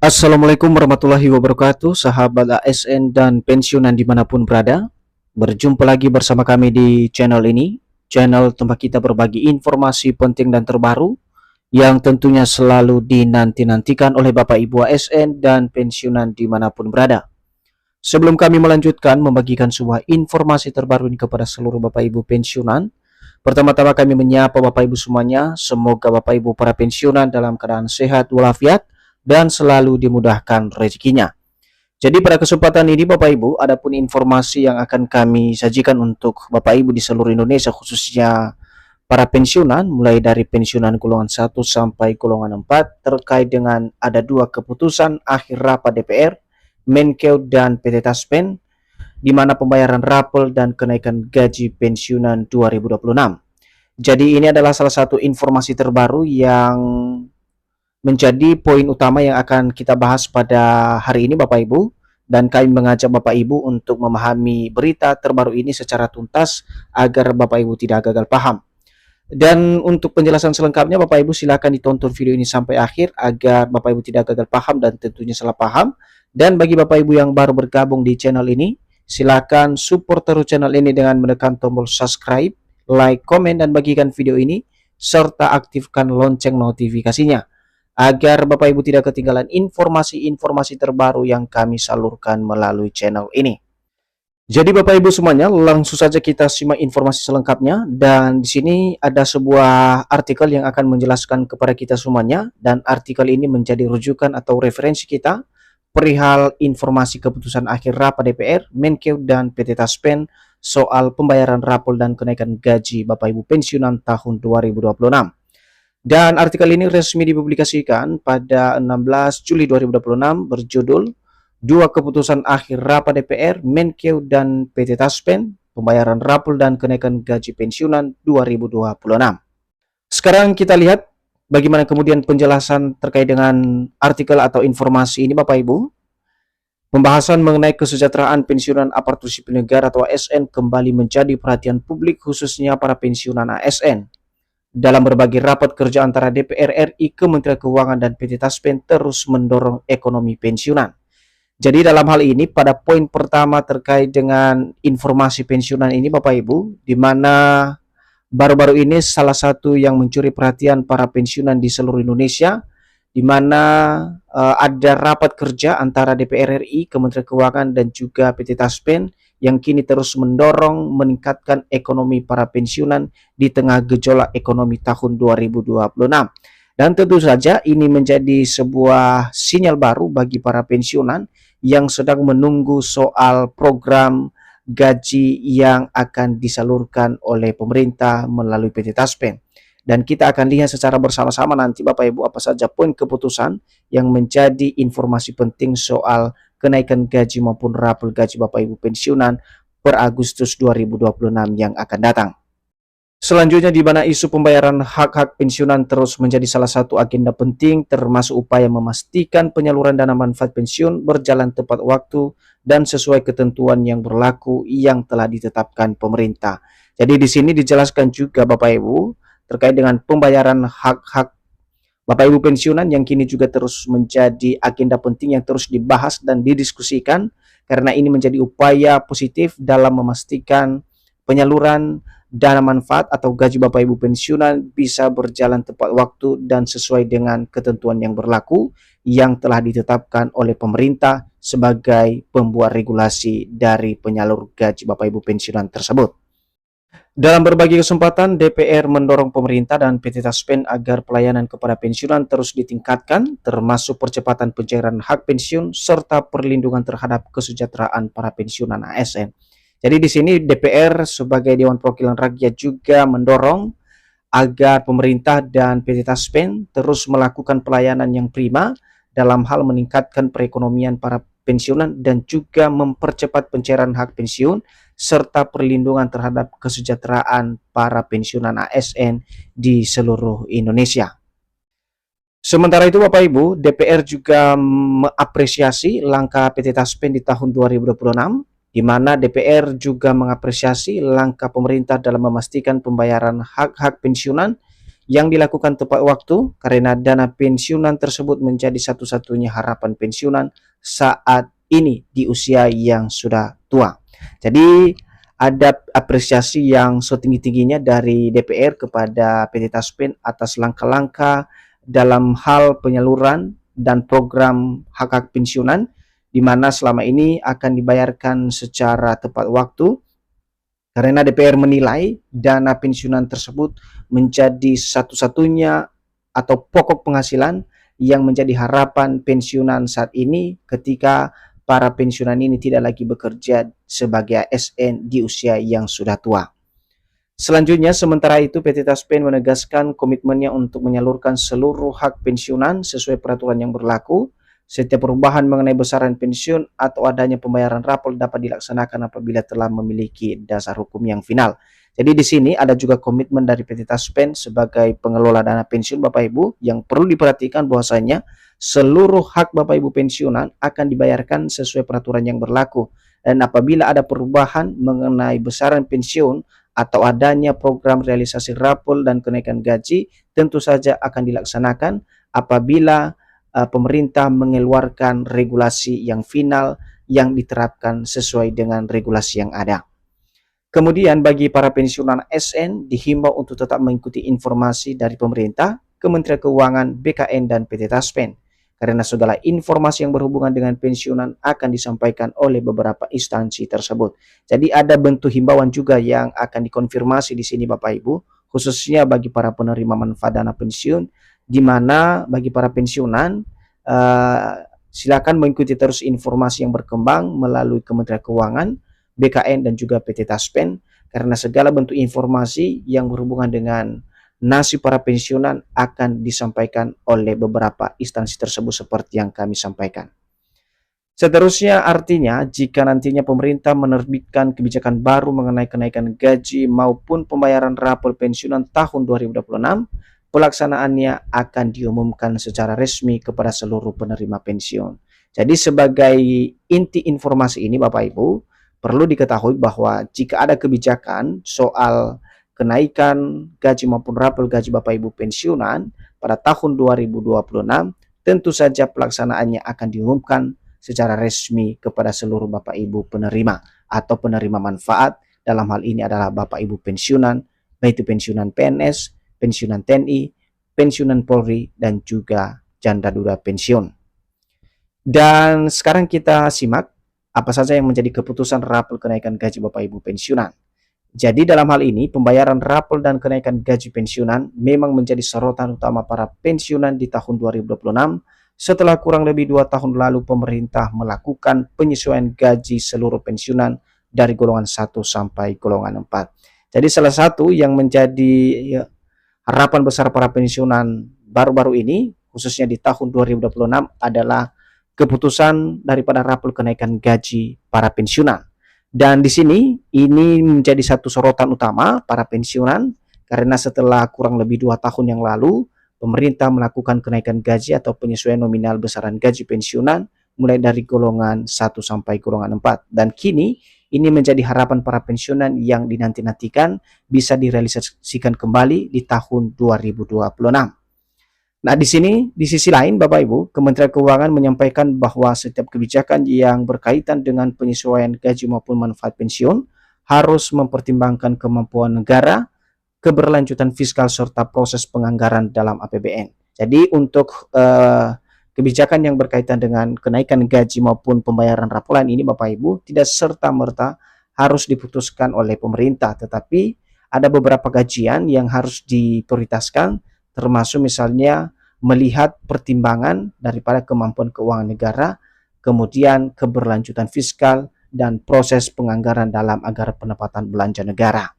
Assalamualaikum warahmatullahi wabarakatuh, sahabat ASN dan pensiunan dimanapun berada. Berjumpa lagi bersama kami di channel ini, channel tempat kita berbagi informasi penting dan terbaru yang tentunya selalu dinanti-nantikan oleh Bapak Ibu ASN dan pensiunan dimanapun berada. Sebelum kami melanjutkan membagikan sebuah informasi terbaru ini kepada seluruh Bapak Ibu pensiunan, pertama-tama kami menyapa Bapak Ibu semuanya. Semoga Bapak Ibu para pensiunan dalam keadaan sehat walafiat dan selalu dimudahkan rezekinya. Jadi pada kesempatan ini Bapak Ibu, adapun informasi yang akan kami sajikan untuk Bapak Ibu di seluruh Indonesia, khususnya para pensiunan, mulai dari pensiunan golongan 1 sampai golongan 4, terkait dengan ada dua keputusan akhir rapat DPR, Menkeu dan PT Taspen, di mana pembayaran rapel dan kenaikan gaji pensiunan 2026. Jadi ini adalah salah satu informasi terbaru yang menjadi poin utama yang akan kita bahas pada hari ini Bapak Ibu, dan kami mengajak Bapak Ibu untuk memahami berita terbaru ini secara tuntas agar Bapak Ibu tidak gagal paham. Dan untuk penjelasan selengkapnya Bapak Ibu silakan ditonton video ini sampai akhir agar Bapak Ibu tidak gagal paham dan tentunya salah paham. Dan bagi Bapak Ibu yang baru bergabung di channel ini, silakan support terus channel ini dengan menekan tombol subscribe, like, komen, dan bagikan video ini serta aktifkan lonceng notifikasinya agar Bapak Ibu tidak ketinggalan informasi-informasi terbaru yang kami salurkan melalui channel ini. Jadi Bapak Ibu semuanya, langsung saja kita simak informasi selengkapnya. Dan di sini ada sebuah artikel yang akan menjelaskan kepada kita semuanya, dan artikel ini menjadi rujukan atau referensi kita perihal informasi keputusan akhir rapat DPR, Menkeu dan PT Taspen soal pembayaran rapor dan kenaikan gaji Bapak Ibu pensiunan tahun 2026. Dan artikel ini resmi dipublikasikan pada 16 Juli 2026 berjudul Dua Keputusan Akhir Rapat DPR, Menkeu dan PT Taspen, Pembayaran Rapor dan Kenaikan Gaji Pensiunan 2026. Sekarang kita lihat bagaimana kemudian penjelasan terkait dengan artikel atau informasi ini Bapak Ibu. Pembahasan mengenai kesejahteraan pensiunan aparatur sipil negara atau ASN kembali menjadi perhatian publik khususnya para pensiunan ASN. Dalam berbagai rapat kerja antara DPR RI, Kementerian Keuangan, dan PT Taspen terus mendorong ekonomi pensiunan. Jadi dalam hal ini pada poin pertama terkait dengan informasi pensiunan ini Bapak Ibu, di mana baru-baru ini salah satu yang mencuri perhatian para pensiunan di seluruh Indonesia, di mana ada rapat kerja antara DPR RI, Kementerian Keuangan, dan juga PT Taspen yang kini terus mendorong meningkatkan ekonomi para pensiunan di tengah gejolak ekonomi tahun 2026. Dan tentu saja ini menjadi sebuah sinyal baru bagi para pensiunan yang sedang menunggu soal program gaji yang akan disalurkan oleh pemerintah melalui PT Taspen. Dan kita akan lihat secara bersama-sama nanti Bapak Ibu apa saja poin keputusan yang menjadi informasi penting soal kenaikan gaji maupun rapor gaji Bapak Ibu pensiunan per Agustus 2026 yang akan datang. Selanjutnya di mana isu pembayaran hak-hak pensiunan terus menjadi salah satu agenda penting termasuk upaya memastikan penyaluran dana manfaat pensiun berjalan tepat waktu dan sesuai ketentuan yang berlaku yang telah ditetapkan pemerintah. Jadi di sini dijelaskan juga Bapak Ibu terkait dengan pembayaran hak-hak Bapak Ibu pensiunan yang kini juga terus menjadi agenda penting yang terus dibahas dan didiskusikan karena ini menjadi upaya positif dalam memastikan penyaluran dana manfaat atau gaji Bapak Ibu pensiunan bisa berjalan tepat waktu dan sesuai dengan ketentuan yang berlaku yang telah ditetapkan oleh pemerintah sebagai pembuat regulasi dari penyalur gaji Bapak Ibu pensiunan tersebut. Dalam berbagai kesempatan, DPR mendorong pemerintah dan PT Taspen agar pelayanan kepada pensiunan terus ditingkatkan, termasuk percepatan pencairan hak pensiun serta perlindungan terhadap kesejahteraan para pensiunan ASN. Jadi di sini DPR sebagai Dewan Perwakilan Rakyat juga mendorong agar pemerintah dan PT Taspen terus melakukan pelayanan yang prima dalam hal meningkatkan perekonomian para pensiunan dan juga mempercepat pencairan hak pensiun serta perlindungan terhadap kesejahteraan para pensiunan ASN di seluruh Indonesia. Sementara itu Bapak Ibu, DPR juga mengapresiasi langkah PT Taspen di tahun 2026, di mana DPR juga mengapresiasi langkah pemerintah dalam memastikan pembayaran hak-hak pensiunan yang dilakukan tepat waktu karena dana pensiunan tersebut menjadi satu-satunya harapan pensiunan saat ini di usia yang sudah tua. Jadi ada apresiasi yang setinggi-tingginya dari DPR kepada PT Taspen atas langkah-langkah dalam hal penyaluran dan program hak-hak pensiunan, di mana selama ini akan dibayarkan secara tepat waktu karena DPR menilai dana pensiunan tersebut menjadi satu-satunya atau pokok penghasilan yang menjadi harapan pensiunan saat ini ketika para pensiunan ini tidak lagi bekerja sebagai ASN di usia yang sudah tua. Selanjutnya, sementara itu PT Taspen menegaskan komitmennya untuk menyalurkan seluruh hak pensiunan sesuai peraturan yang berlaku. Setiap perubahan mengenai besaran pensiun atau adanya pembayaran rapor dapat dilaksanakan apabila telah memiliki dasar hukum yang final. Jadi di sini ada juga komitmen dari PT Taspen sebagai pengelola dana pensiun Bapak Ibu yang perlu diperhatikan bahwasanya seluruh hak Bapak Ibu pensiunan akan dibayarkan sesuai peraturan yang berlaku. Dan apabila ada perubahan mengenai besaran pensiun atau adanya program realisasi rapor dan kenaikan gaji, tentu saja akan dilaksanakan apabila pemerintah mengeluarkan regulasi yang final yang diterapkan sesuai dengan regulasi yang ada. Kemudian bagi para pensiunan ASN dihimbau untuk tetap mengikuti informasi dari pemerintah, Kementerian Keuangan, BKN, dan PT Taspen. Karena segala informasi yang berhubungan dengan pensiunan akan disampaikan oleh beberapa instansi tersebut. Jadi ada bentuk himbauan juga yang akan dikonfirmasi di sini Bapak Ibu, khususnya bagi para penerima manfaat dana pensiun, di mana bagi para pensiunan silakan mengikuti terus informasi yang berkembang melalui Kementerian Keuangan, BKN, dan juga PT Taspen, karena segala bentuk informasi yang berhubungan dengan nasib para pensiunan akan disampaikan oleh beberapa instansi tersebut seperti yang kami sampaikan. Seterusnya artinya jika nantinya pemerintah menerbitkan kebijakan baru mengenai kenaikan gaji maupun pembayaran rapor pensiunan tahun 2026, pelaksanaannya akan diumumkan secara resmi kepada seluruh penerima pensiun. Jadi sebagai inti informasi ini Bapak Ibu, perlu diketahui bahwa jika ada kebijakan soal kenaikan gaji maupun rapor gaji Bapak Ibu pensiunan pada tahun 2026, tentu saja pelaksanaannya akan diumumkan secara resmi kepada seluruh Bapak Ibu penerima atau penerima manfaat. Dalam hal ini adalah Bapak Ibu pensiunan, baik itu pensiunan PNS, pensiunan TNI, pensiunan Polri, dan juga janda duda pensiun. Dan sekarang kita simak apa saja yang menjadi keputusan rapor kenaikan gaji Bapak Ibu pensiunan. Jadi dalam hal ini pembayaran rapor dan kenaikan gaji pensiunan memang menjadi sorotan utama para pensiunan di tahun 2026 setelah kurang lebih 2 tahun lalu pemerintah melakukan penyesuaian gaji seluruh pensiunan dari golongan 1 sampai golongan 4. Jadi salah satu yang menjadi harapan besar para pensiunan baru-baru ini, khususnya di tahun 2026, adalah keputusan daripada rapor kenaikan gaji para pensiunan. Dan di sini ini menjadi satu sorotan utama para pensiunan karena setelah kurang lebih 2 tahun yang lalu pemerintah melakukan kenaikan gaji atau penyesuaian nominal besaran gaji pensiunan mulai dari golongan 1 sampai golongan 4. Dan kini ini menjadi harapan para pensiunan yang dinanti-nantikan bisa direalisasikan kembali di tahun 2026. Nah, di sini, di sisi lain, Bapak Ibu, Kementerian Keuangan menyampaikan bahwa setiap kebijakan yang berkaitan dengan penyesuaian gaji maupun manfaat pensiun harus mempertimbangkan kemampuan negara, keberlanjutan fiskal, serta proses penganggaran dalam APBN. Jadi, untuk kebijakan yang berkaitan dengan kenaikan gaji maupun pembayaran raporan ini, Bapak Ibu, tidak serta-merta harus diputuskan oleh pemerintah, tetapi ada beberapa kajian yang harus diprioritaskan, termasuk misalnya melihat pertimbangan daripada kemampuan keuangan negara, kemudian keberlanjutan fiskal, dan proses penganggaran dalam anggaran pendapatan belanja negara.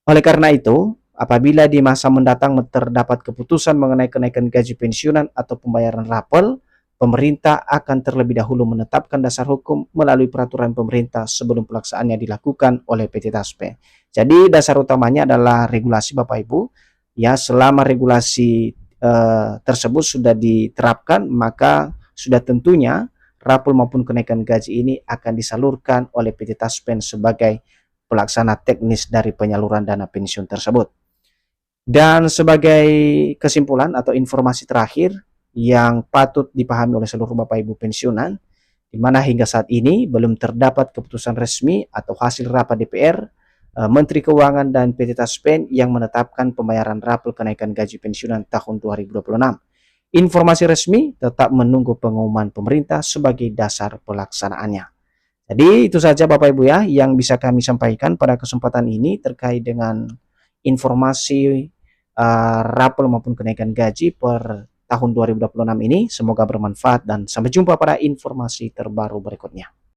Oleh karena itu, apabila di masa mendatang terdapat keputusan mengenai kenaikan gaji pensiunan atau pembayaran rapor, pemerintah akan terlebih dahulu menetapkan dasar hukum melalui peraturan pemerintah sebelum pelaksanaannya dilakukan oleh PT Taspen. Jadi dasar utamanya adalah regulasi Bapak Ibu. Ya, selama regulasi tersebut sudah diterapkan, maka sudah tentunya rapor maupun kenaikan gaji ini akan disalurkan oleh PT Taspen sebagai pelaksana teknis dari penyaluran dana pensiun tersebut. Dan sebagai kesimpulan atau informasi terakhir yang patut dipahami oleh seluruh Bapak Ibu pensiunan, di mana hingga saat ini belum terdapat keputusan resmi atau hasil rapat DPR, Menteri Keuangan dan PT Taspen yang menetapkan pembayaran rapel kenaikan gaji pensiunan tahun 2026. Informasi resmi tetap menunggu pengumuman pemerintah sebagai dasar pelaksanaannya. Jadi itu saja Bapak Ibu ya yang bisa kami sampaikan pada kesempatan ini terkait dengan informasi rapel maupun kenaikan gaji per tahun 2026 ini. Semoga bermanfaat dan sampai jumpa pada informasi terbaru berikutnya.